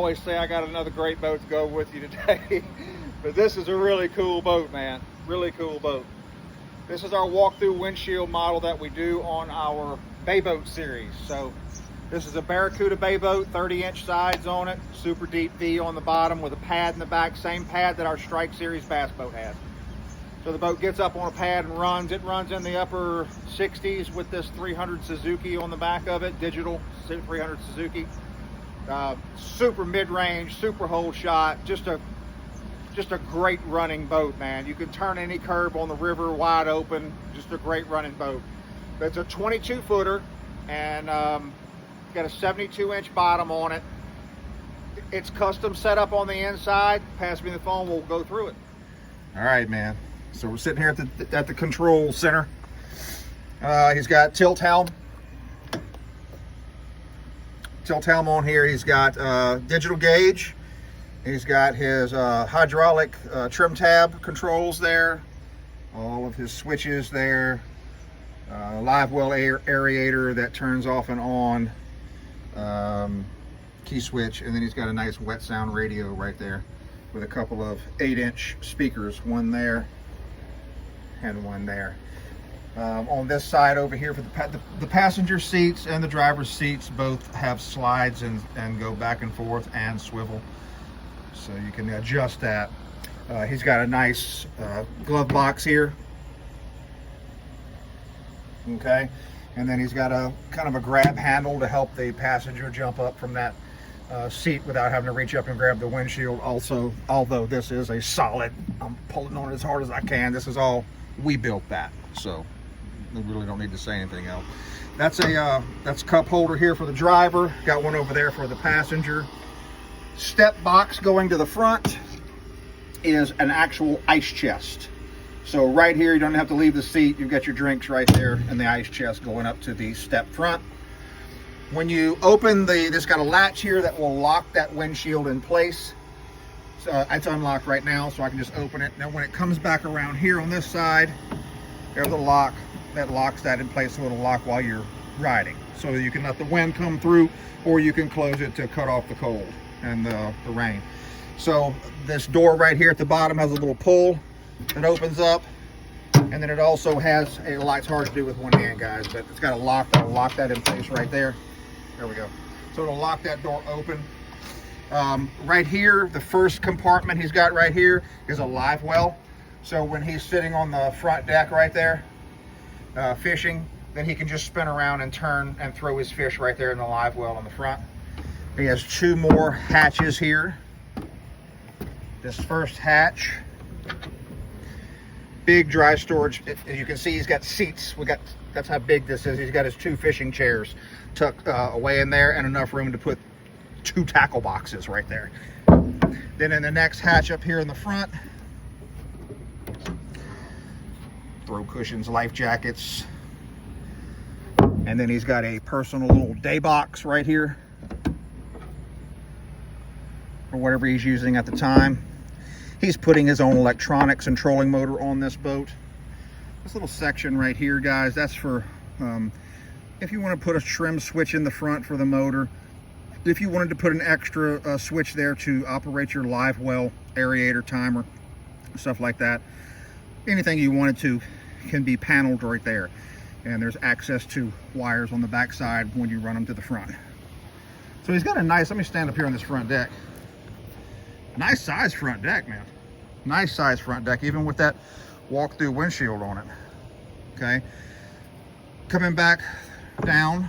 always say I got another great boat to go with you today. But this is a really cool boat, man. Really cool boat. This is our walk-through windshield model that we do on our bay boat series. So this is a Barracuda bay boat, 30-inch sides on it, super deep V on the bottom with a pad in the back, same pad that our Strike Series bass boat has. So the boat gets up on a pad and runs. It runs in the upper 60s with this 300 Suzuki on the back of it, digital 300 Suzuki. Super mid-range, super hole shot, just a great running boat, man. You can turn any curve on the river wide open, just a great running boat. It's a 22-footer and got a 72-inch bottom on it. It's custom set up on the inside. Pass me the phone, we'll go through it. All right, man. So we're sitting here at the control center. He's got tilt helm. Tilt helm on here. He's got digital gauge. He's got his hydraulic trim tab controls there. All of his switches there. Live well aerator that turns off and on. Key switch. And then he's got a nice wet sound radio right there with a couple of 8-inch speakers. One there and one there. On this side over here for the passenger seats and the driver's seats both have slides and go back and forth and swivel, so you can adjust that. He's got a nice glove box here, okay, and then he's got a kind of a grab handle to help the passenger jump up from that seat without having to reach up and grab the windshield. Also, although this is a solid, I'm pulling on it as hard as I can. This is all, we built that, so we really don't need to say anything else. That's a cup holder here for the driver. Got one over there for the passenger. Step box going to the front is an actual ice chest. So right here, you don't have to leave the seat. You've got your drinks right there and the ice chest going up to the step front. When you open this got a latch here that will lock that windshield in place. So it's unlocked right now, so I can just open it. Now when it comes back around here on this side, there's a lock that locks that in place, so it'll lock while you're riding. So you can let the wind come through, or you can close it to cut off the cold and the rain. So this door right here at the bottom has a little pull that opens up, and then it also has a light's hard to do with one hand, guys, but it's got a lock that'll lock that in place right there. There we go. So it'll lock that door open. Right here, the first compartment he's got right here is a live well. So when he's sitting on the front deck right there, fishing, then he can just spin around and turn and throw his fish right there in the live well on the front. He has 2 more hatches here. This first hatch, big dry storage. As you can see, he's got seats. That's how big this is. He's got his 2 fishing chairs tucked away in there and enough room to put 2 tackle boxes right there. Then in the next hatch up here in the front, throw cushions, life jackets, and then he's got a personal little day box right here for whatever he's using at the time. He's putting his own electronics and trolling motor on this boat. This little section right here, guys, that's for if you want to put a trim switch in the front for the motor. If you wanted to put an extra switch there to operate your live well aerator timer, stuff like that. Anything you wanted to can be paneled right there. And there's access to wires on the back side when you run them to the front. So he's got a nice, let me stand up here on this front deck. Nice size front deck, man. Nice size front deck, even with that walk-through windshield on it. Okay. Coming back down,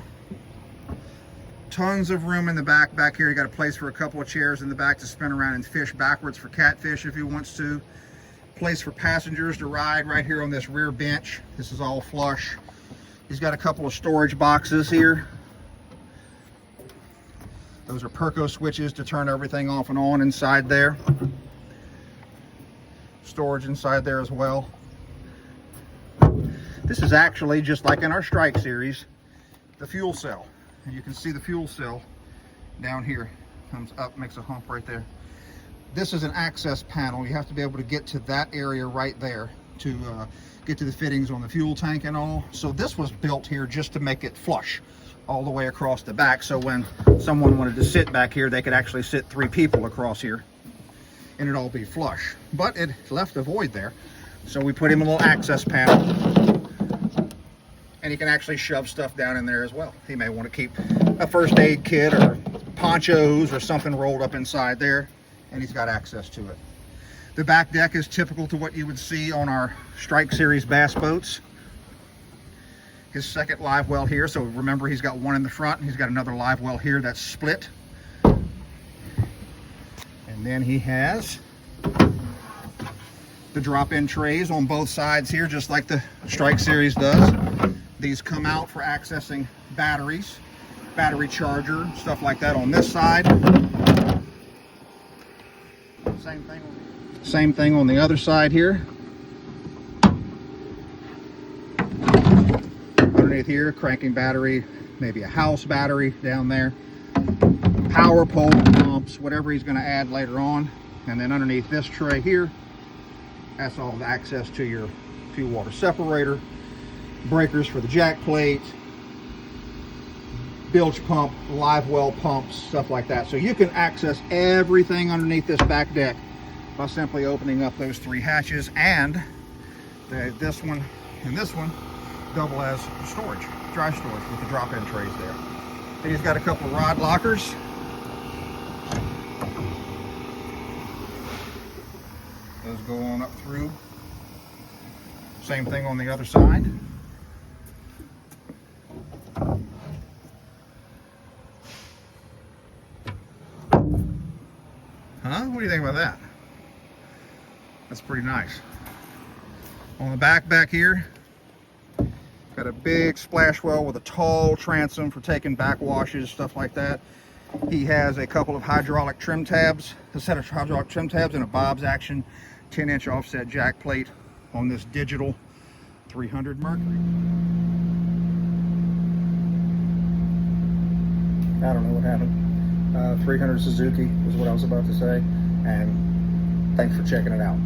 tons of room in the back here. You got a place for a couple of chairs in the back to spin around and fish backwards for catfish if he wants to. Place for passengers to ride right here on this rear bench. This is all flush. He's got a couple of storage boxes here. Those are Perco switches to turn everything off and on inside there. Storage inside there as well. This is actually, just like in our Strike series, the fuel cell. And you can see the fuel cell down here. Comes up, makes a hump right there. This is an access panel. You have to be able to get to that area right there to get to the fittings on the fuel tank and all. So this was built here just to make it flush. all the way across the back, so when someone wanted to sit back here, they could actually sit 3 people across here and it'd all be flush. But it left a void there, so we put him a little access panel, and he can actually shove stuff down in there as well. He may want to keep a first aid kit or ponchos or something rolled up inside there, and he's got access to it. The back deck is typical to what you would see on our Strike Series bass boats. His second live well here, so remember he's got one in the front and he's got another live well here that's split. And then he has the drop-in trays on both sides here, just like the Strike Series does. These come out for accessing batteries, battery charger, stuff like that on this side. Same thing on the other side here. Underneath here, cranking battery, maybe a house battery down there, power pole pumps, whatever he's going to add later on. And then underneath this tray here, that's all the access to your fuel water separator, breakers for the jack plate, bilge pump, live well pumps, stuff like that. So you can access everything underneath this back deck by simply opening up those 3 hatches, and this one and this one double as storage, dry storage, with the drop-in trays there. And he's got a couple of rod lockers. Those go on up through. Same thing on the other side. Huh? What do you think about that? That's pretty nice. On the back here, got a big splash well with a tall transom for taking backwashes, stuff like that. He has a couple of hydraulic trim tabs, a set of hydraulic trim tabs, and a Bob's Action 10-inch offset jack plate on this digital 300 Mercury. I don't know what happened. 300 Suzuki is what I was about to say, and thanks for checking it out.